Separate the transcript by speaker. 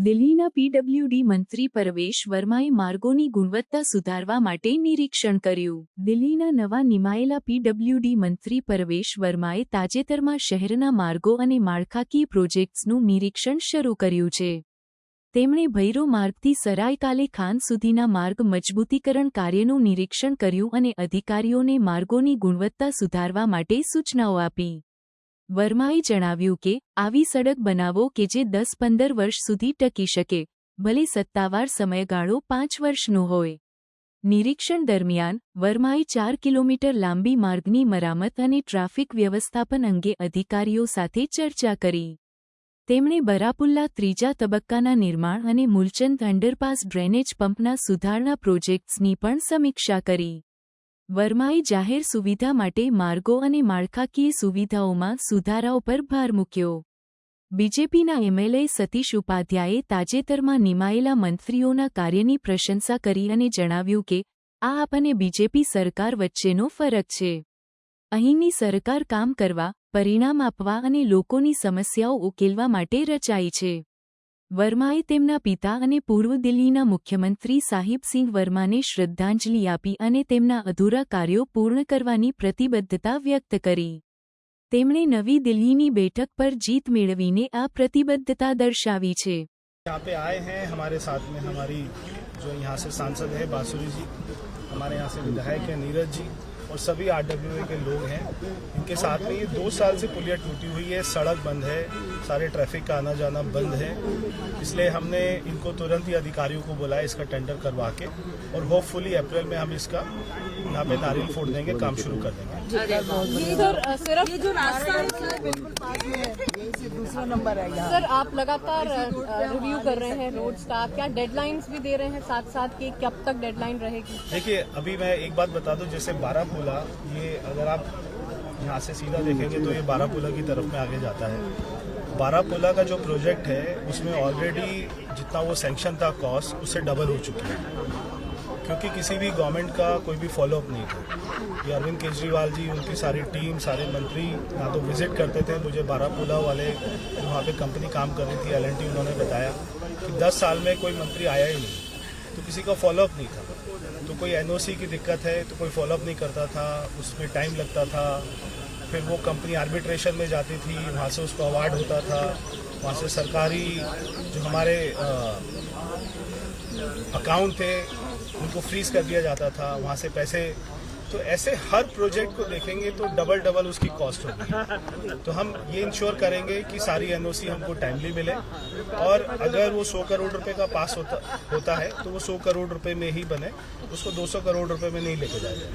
Speaker 1: દિલ્હીના પીડબ્લ્યુડી મંત્રી પરવેશ વર્માએ માર્ગોની ગુણવત્તા સુધારવા માટે નિરીક્ષણ કર્યું. દિલ્હીના નવા નિમાયેલા પીડબ્લ્યુડી મંત્રી પરવેશ વર્માએ તાજેતરમાં શહેરના માર્ગો અને માળખાકીય પ્રોજેક્ટ્સનું નિરીક્ષણ શરૂ કર્યું છે. તેમણે ભૈરો માર્ગથી સરાય કાલે ખાન સુધીના માર્ગ મજબૂતીકરણ કાર્યનું નિરીક્ષણ કર્યું અને અધિકારીઓને માર્ગોની ગુણવત્તા સુધારવા માટે સૂચનાઓ આપી. વર્માએ જણાવ્યું કે આવી સડક બનાવો કે જે 10-15 વર્ષ સુધી ટકી શકે, ભલે સત્તાવાર સમયગાળો 5 વર્ષનો હોય. નિરીક્ષણ દરમિયાન વર્માએ 4 કિલોમીટર લાંબી માર્ગની મરામત અને ટ્રાફિક વ્યવસ્થાપન અંગે અધિકારીઓ સાથે ચર્ચા કરી. તેમણે બરાપુલ્લા ત્રીજા તબક્કાના નિર્માણ અને મૂલચંદ અંડરપાસ ડ્રેનેજ પંપના સુધારણા પ્રોજેક્ટ્સની પણ સમીક્ષા કરી. વર્માએ જાહેર સુવિધા માટે માર્ગો અને માળખાકીય સુવિધાઓમાં સુધારાઓ પર ભાર મૂક્યો. બીજેપીના એમએલએ સતીશ ઉપાધ્યાયે તાજેતરમાં નિમાયેલા મંત્રીઓના કાર્યની પ્રશંસા કરી અને જણાવ્યું કે આ આપ અને બીજેપી સરકાર વચ્ચેનો ફરક છે. અહીંની સરકાર કામ કરવા, પરિણામ આપવા અને લોકોની સમસ્યાઓ ઉકેલવા માટે રચાઈ છે. વર્માએ તેમના પિતા અને પૂર્વ દિલ્હીના મુખ્યમંત્રી સાહિબસિંહ વર્માને શ્રદ્ધાંજલિ આપી અને તેમના અધૂરા કાર્યો પૂર્ણ કરવાની પ્રતિબદ્ધતા વ્યક્ત કરી. તેમણે નવી દિલ્હીની બેઠક પર જીત મેળવીને આ પ્રતિબદ્ધતા દર્શાવી છે.
Speaker 2: यहाँ पे आए हैं हमारे साथ में हमारी जो यहाँ से सांसद है बासुरी जी, हमारे यहाँ से विधायक है नीरज जी और सभी आरडब्ल्यूए के लोग हैं. इनके साथ में ये 2 साल से पुलिया टूटी हुई है, सड़क बंद है, सारे ट्रैफिक का आना जाना बंद है. इसलिए हमने इनको तुरंत ही अधिकारियों को बुलाया इसका टेंडर करवा के और होपफुली अप्रैल में हम इसका यहाँ पे नारियल फोड़ देंगे, काम शुरू कर देंगे.
Speaker 3: ये जो रास्ता है बिल्कुल पास में है, ये दूसरा नंबर है यहाँ. सर, आप लगातार रिव्यू कर रहे हैं रोड्स का, क्या डेडलाइंस भी दे रहे हैं साथ साथ कि कब तक डेडलाइन रहेगी?
Speaker 2: देखिए, अभी मैं एक बात बता दूं, जैसे बारापुला, ये अगर आप यहाँ से सीधा देखेंगे तो ये बारापुला की तरफ में आगे जाता है. बारापुला का जो प्रोजेक्ट है उसमें ऑलरेडी जितना वो सैंक्शन था कॉस्ट उससे डबल हो चुकी है, क्योंकि किसी भी गवर्नमेंट का कोई भी फॉलोअप नहीं था. ये अरविंद केजरीवाल जी, उनकी सारी टीम, सारे मंत्री यहाँ तो विजिट करते थे. मुझे बारापुला वाले जो वहाँ पे कंपनी काम कर रही थी L&T, उन्होंने बताया कि 10 साल में कोई मंत्री आया ही नहीं, तो किसी का फॉलोअप नहीं था. तो कोई एनओसी की दिक्कत है तो कोई फॉलोअप नहीं करता था, उसमें टाइम लगता था. फिर वो कंपनी आर्बिट्रेशन में जाती थी, वहाँ से उसको अवार्ड होता था, वहाँ से सरकारी जो हमारे अकाउंट थे उनको फ्रीज कर दिया जाता था, वहाँ से पैसे. तो ऐसे हर प्रोजेक्ट को देखेंगे तो डबल उसकी कॉस्ट होगी. तो हम ये इंश्योर करेंगे कि सारी एनओसी हमको टाइमली मिले और अगर वो 100 करोड़ रुपए का पास होता है तो वो 100 करोड़ रुपए में ही बने, उसको 200 करोड़ रुपए में नहीं लेके जाएगा.